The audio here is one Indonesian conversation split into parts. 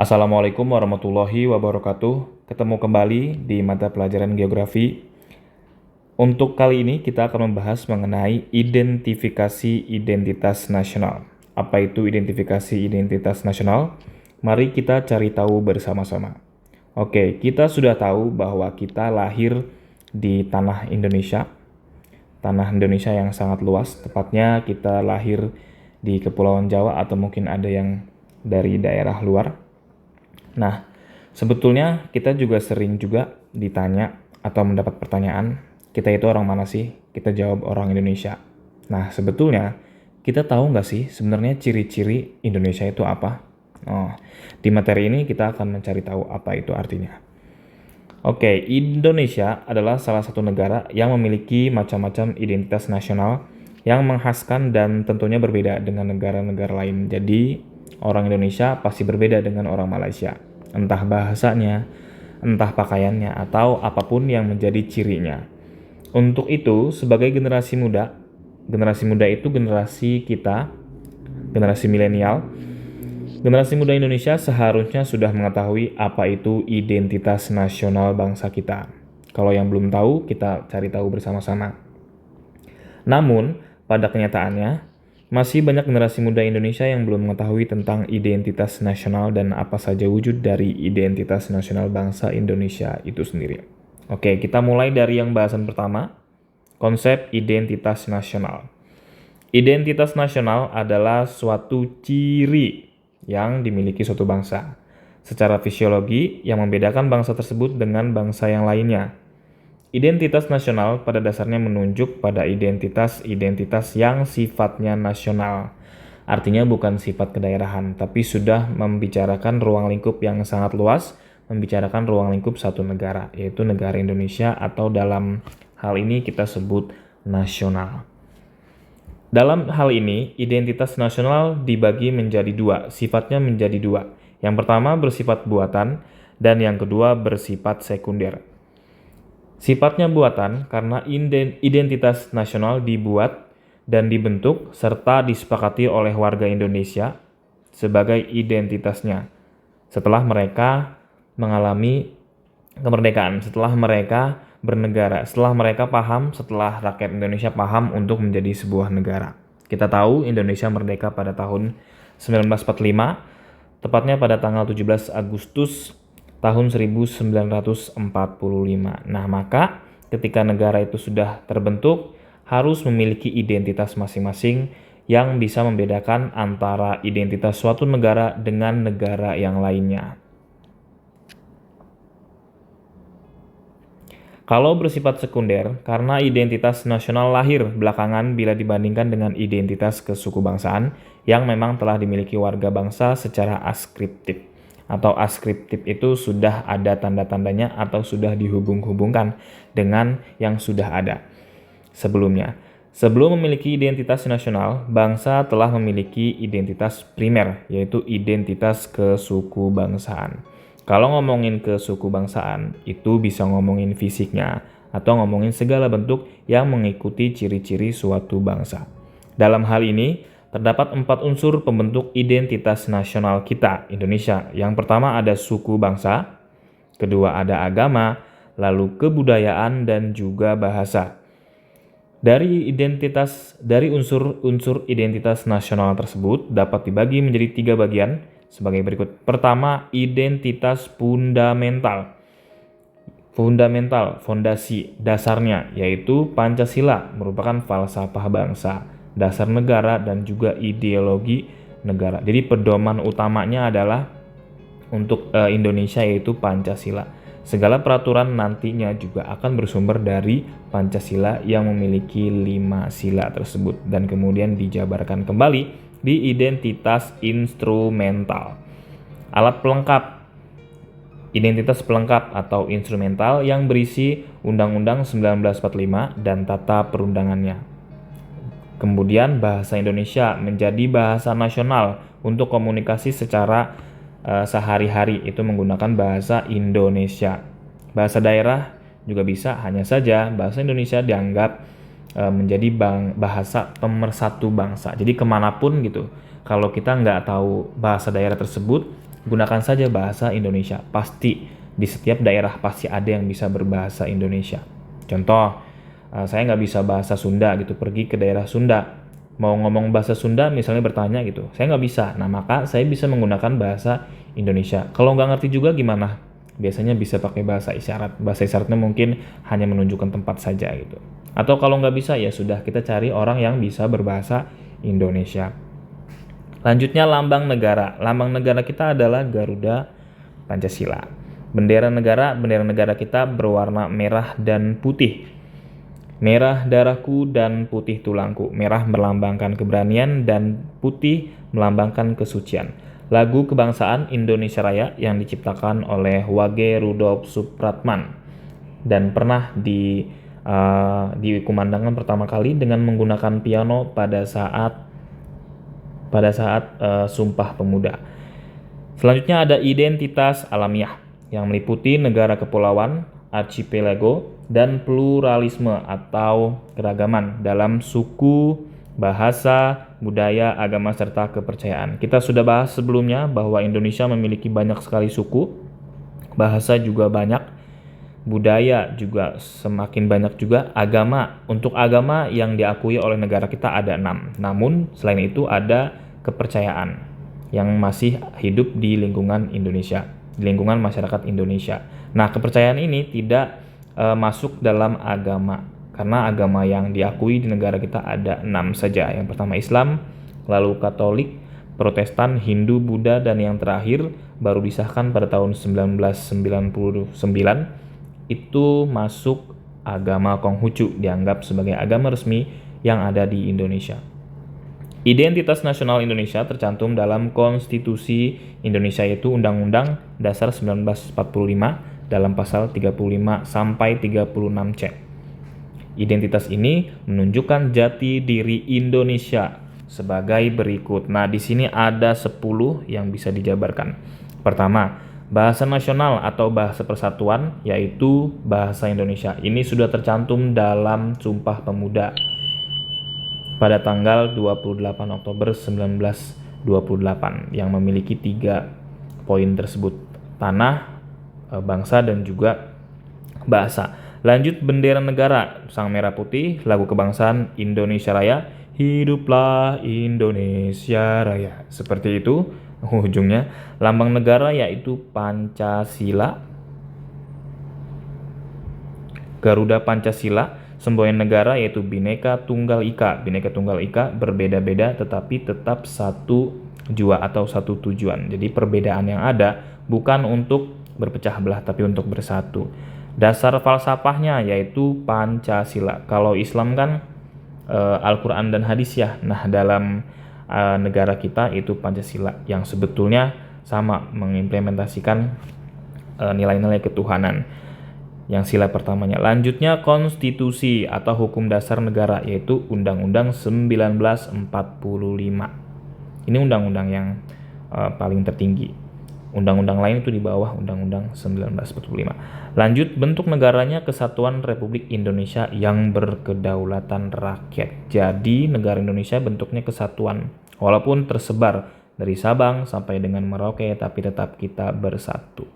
Assalamualaikum warahmatullahi wabarakatuh. Ketemu kembali di mata pelajaran geografi. Untuk kali ini kita akan membahas mengenai identifikasi identitas nasional. Apa itu identifikasi identitas nasional? Mari kita cari tahu bersama-sama. Oke, kita sudah tahu bahwa kita lahir di tanah Indonesia. Tanah Indonesia yang sangat luas, tepatnya kita lahir di Kepulauan Jawa atau mungkin ada yang dari daerah luar. Nah, sebetulnya kita juga sering juga ditanya atau mendapat pertanyaan, kita itu orang mana sih? Kita jawab orang Indonesia. Nah, sebetulnya kita tahu nggak sih sebenarnya ciri-ciri Indonesia itu apa? Di materi ini kita akan mencari tahu apa itu artinya. Oke, Indonesia adalah salah satu negara yang memiliki macam-macam identitas nasional yang menghaskan dan tentunya berbeda dengan negara-negara lain. Jadi, orang Indonesia pasti berbeda dengan orang Malaysia. Entah bahasanya, entah pakaiannya, atau apapun yang menjadi cirinya. Untuk itu, sebagai generasi muda itu generasi kita, generasi milenial, generasi muda Indonesia seharusnya sudah mengetahui apa itu identitas nasional bangsa kita. Kalau yang belum tahu, kita cari tahu bersama-sama. Namun, pada kenyataannya, masih banyak generasi muda Indonesia yang belum mengetahui tentang identitas nasional dan apa saja wujud dari identitas nasional bangsa Indonesia itu sendiri. Oke, kita mulai dari yang bahasan pertama, konsep identitas nasional. Identitas nasional adalah suatu ciri yang dimiliki suatu bangsa. Secara fisiologi, yang membedakan bangsa tersebut dengan bangsa yang lainnya. Identitas nasional pada dasarnya menunjuk pada identitas-identitas yang sifatnya nasional. Artinya bukan sifat kedaerahan, tapi sudah membicarakan ruang lingkup yang sangat luas, membicarakan ruang lingkup satu negara, yaitu negara Indonesia atau dalam hal ini kita sebut nasional. Dalam hal ini, identitas nasional dibagi menjadi dua, sifatnya menjadi dua. Yang pertama bersifat buatan, dan yang kedua bersifat sekunder. Sifatnya buatan karena identitas nasional dibuat dan dibentuk serta disepakati oleh warga Indonesia sebagai identitasnya setelah mereka mengalami kemerdekaan, setelah mereka bernegara, setelah mereka paham, setelah rakyat Indonesia paham untuk menjadi sebuah negara. Kita tahu Indonesia merdeka pada tahun 1945, tepatnya pada tanggal 17 Agustus tahun 1945. Nah, maka ketika negara itu sudah terbentuk, harus memiliki identitas masing-masing yang bisa membedakan antara identitas suatu negara dengan negara yang lainnya. Kalau bersifat sekunder, karena identitas nasional lahir belakangan bila dibandingkan dengan identitas kesukubangsaan yang memang telah dimiliki warga bangsa secara askriptif. Atau askriptif itu sudah ada tanda-tandanya atau sudah dihubung-hubungkan dengan yang sudah ada sebelumnya. Sebelum memiliki identitas nasional, bangsa telah memiliki identitas primer, yaitu identitas kesukubangsaan. Kalau ngomongin kesukubangsaan, itu bisa ngomongin fisiknya atau ngomongin segala bentuk yang mengikuti ciri-ciri suatu bangsa. Dalam hal ini, terdapat 4 unsur pembentuk identitas nasional kita, Indonesia. Yang pertama ada suku bangsa, kedua ada agama, lalu kebudayaan dan juga bahasa. Dari unsur-unsur identitas nasional tersebut dapat dibagi menjadi 3 bagian sebagai berikut. Pertama, identitas fundamental. Fondasi dasarnya yaitu Pancasila merupakan falsafah bangsa, dasar negara dan juga ideologi negara. Jadi pedoman utamanya adalah untuk Indonesia yaitu Pancasila. Segala peraturan nantinya juga akan bersumber dari Pancasila yang memiliki 5 sila tersebut dan kemudian dijabarkan kembali di identitas instrumental. Alat pelengkap, identitas pelengkap atau instrumental yang berisi Undang-Undang 1945 dan tata perundangannya. Kemudian bahasa Indonesia menjadi bahasa nasional untuk komunikasi secara sehari-hari itu menggunakan bahasa Indonesia. Bahasa daerah juga bisa, hanya saja bahasa Indonesia dianggap menjadi bahasa pemersatu bangsa. Jadi kemanapun gitu, kalau kita nggak tahu bahasa daerah tersebut, gunakan saja bahasa Indonesia. Pasti di setiap daerah pasti ada yang bisa berbahasa Indonesia. Contoh, saya nggak bisa bahasa Sunda gitu, pergi ke daerah Sunda, mau ngomong bahasa Sunda misalnya bertanya gitu, saya nggak bisa. Nah, maka saya bisa menggunakan bahasa Indonesia. Kalau nggak ngerti juga gimana? Biasanya bisa pakai bahasa isyarat. Bahasa isyaratnya mungkin hanya menunjukkan tempat saja gitu. Atau kalau nggak bisa ya sudah, kita cari orang yang bisa berbahasa Indonesia. Lanjutnya lambang negara. Lambang negara kita adalah Garuda Pancasila. Bendera negara kita berwarna merah dan putih. Merah darahku dan putih tulangku. Merah melambangkan keberanian dan putih melambangkan kesucian. Lagu kebangsaan Indonesia Raya yang diciptakan oleh Wage Rudolf Supratman dan pernah dikumandangkan pertama kali dengan menggunakan piano pada saat Sumpah Pemuda. Selanjutnya ada identitas alamiah yang meliputi negara kepulauan, archipelago, dan pluralisme atau keragaman dalam suku, bahasa, budaya, agama, serta kepercayaan. Kita sudah bahas sebelumnya bahwa Indonesia memiliki banyak sekali suku, bahasa juga banyak, budaya juga semakin banyak juga, agama. Untuk agama yang diakui oleh negara kita ada 6. Namun selain itu ada kepercayaan yang masih hidup di lingkungan Indonesia, di lingkungan masyarakat Indonesia. Nah, kepercayaan ini tidak masuk dalam agama, karena agama yang diakui di negara kita ada 6 saja. Yang pertama Islam, lalu Katolik, Protestan, Hindu, Buddha, dan yang terakhir baru disahkan pada tahun 1999 itu masuk agama Konghucu, dianggap sebagai agama resmi yang ada di Indonesia. Identitas nasional Indonesia tercantum dalam Konstitusi Indonesia, yaitu Undang-Undang Dasar 1945 dalam pasal 35 sampai 36C. Identitas ini menunjukkan jati diri Indonesia sebagai berikut. Nah, di sini ada 10 yang bisa dijabarkan. Pertama, bahasa nasional atau bahasa persatuan, yaitu bahasa Indonesia. Ini sudah tercantum dalam Sumpah Pemuda pada tanggal 28 Oktober 1928 yang memiliki 3 poin tersebut: tanah, bangsa, dan juga bahasa. Lanjut, bendera negara, sang merah putih, lagu kebangsaan Indonesia Raya, hiduplah Indonesia Raya. Seperti itu ujungnya. Lambang negara yaitu Pancasila, Garuda Pancasila. Semboyan negara yaitu Bhinneka Tunggal Ika. Bhinneka Tunggal Ika berbeda-beda tetapi tetap satu jua atau satu tujuan. Jadi perbedaan yang ada bukan untuk berpecah belah tapi untuk bersatu. Dasar falsafahnya yaitu Pancasila. Kalau Islam kan Al-Quran dan hadis ya. Nah, dalam negara kita itu Pancasila yang sebetulnya sama mengimplementasikan nilai-nilai ketuhanan yang sila pertamanya. Lanjutnya konstitusi atau hukum dasar negara yaitu Undang-Undang 1945. Ini undang-undang yang paling tertinggi. Undang-undang lain itu di bawah Undang-Undang 1945. Lanjut, bentuk negaranya Kesatuan Republik Indonesia yang berkedaulatan rakyat. Jadi negara Indonesia bentuknya kesatuan. Walaupun tersebar dari Sabang sampai dengan Merauke, tapi tetap kita bersatu.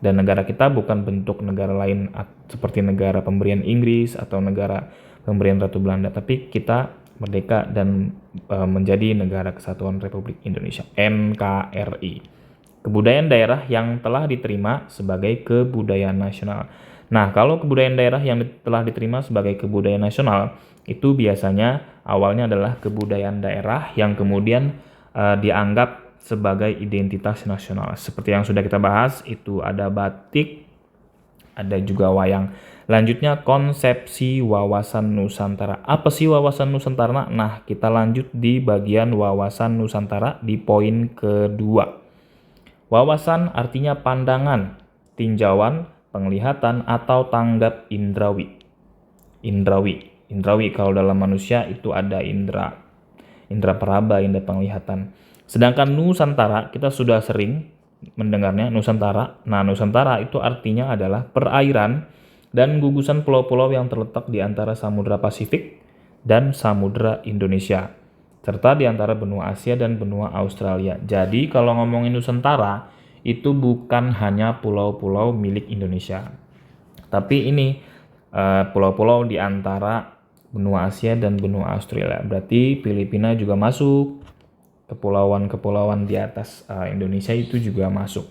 Dan negara kita bukan bentuk negara lain seperti negara pemberian Inggris atau negara pemberian Ratu Belanda, tapi kita merdeka dan menjadi Negara Kesatuan Republik Indonesia, NKRI. Kebudayaan daerah yang telah diterima sebagai kebudayaan nasional. Nah, kalau kebudayaan daerah yang telah diterima sebagai kebudayaan nasional itu biasanya awalnya adalah kebudayaan daerah yang kemudian dianggap sebagai identitas nasional. Seperti yang sudah kita bahas, itu ada batik, ada juga wayang. Lanjutnya konsepsi wawasan Nusantara. Apa sih wawasan Nusantara? Nah, kita lanjut di bagian wawasan Nusantara di poin kedua. Wawasan artinya pandangan, tinjauan, penglihatan, atau tanggap indrawi. Indrawi kalau dalam manusia itu ada indra peraba, indra penglihatan. Sedangkan Nusantara kita sudah sering mendengarnya, Nusantara. Nah, Nusantara itu artinya adalah perairan dan gugusan pulau-pulau yang terletak di antara Samudra Pasifik dan Samudra Indonesia, serta di antara benua Asia dan benua Australia. Jadi kalau ngomongin Nusantara itu bukan hanya pulau-pulau milik Indonesia. Tapi ini pulau-pulau di antara benua Asia dan benua Australia. Berarti Filipina juga masuk, kepulauan-kepulauan di atas Indonesia itu juga masuk.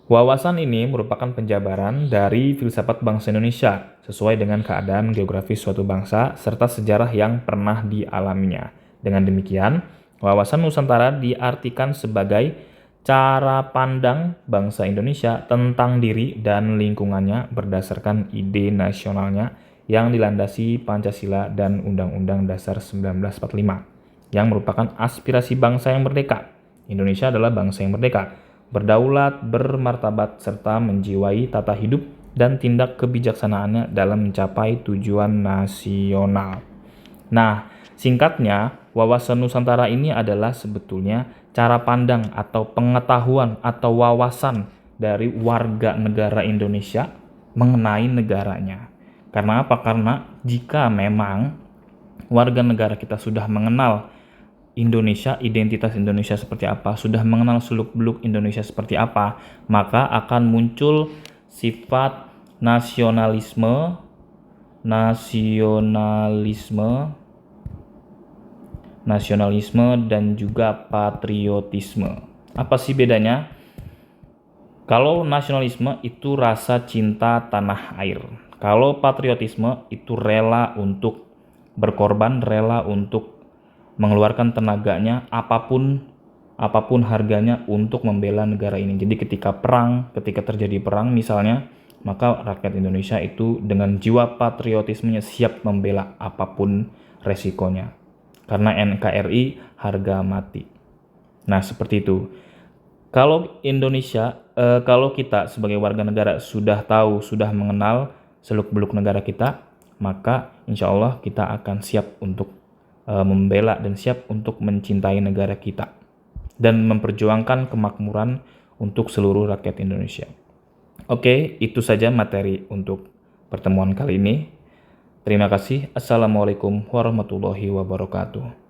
Wawasan ini merupakan penjabaran dari filsafat bangsa Indonesia sesuai dengan keadaan geografis suatu bangsa serta sejarah yang pernah dialaminya. Dengan demikian, wawasan Nusantara diartikan sebagai cara pandang bangsa Indonesia tentang diri dan lingkungannya berdasarkan ide nasionalnya yang dilandasi Pancasila dan Undang-Undang Dasar 1945, yang merupakan aspirasi bangsa yang merdeka. Indonesia adalah bangsa yang merdeka, berdaulat, bermartabat, serta menjiwai tata hidup dan tindak kebijaksanaannya dalam mencapai tujuan nasional. Nah, singkatnya, wawasan Nusantara ini adalah sebetulnya cara pandang atau pengetahuan atau wawasan dari warga negara Indonesia mengenai negaranya. Karena apa? Karena jika memang warga negara kita sudah mengenal Indonesia, identitas Indonesia seperti apa, sudah mengenal seluk-beluk Indonesia seperti apa, maka akan muncul sifat nasionalisme, dan juga patriotisme. Apa sih bedanya? Kalau nasionalisme itu rasa cinta tanah air. Kalau patriotisme itu rela untuk berkorban, rela untuk mengeluarkan tenaganya apapun harganya untuk membela negara ini. Jadi ketika terjadi perang misalnya, maka rakyat Indonesia itu dengan jiwa patriotismenya siap membela apapun resikonya. Karena NKRI harga mati. Nah, seperti itu. Kalau kalau kita sebagai warga negara sudah tahu, sudah mengenal seluk-beluk negara kita, maka insya Allah kita akan siap untuk membela dan siap untuk mencintai negara kita dan memperjuangkan kemakmuran untuk seluruh rakyat Indonesia. Oke, itu saja materi untuk pertemuan kali ini. Terima kasih. Assalamualaikum warahmatullahi wabarakatuh.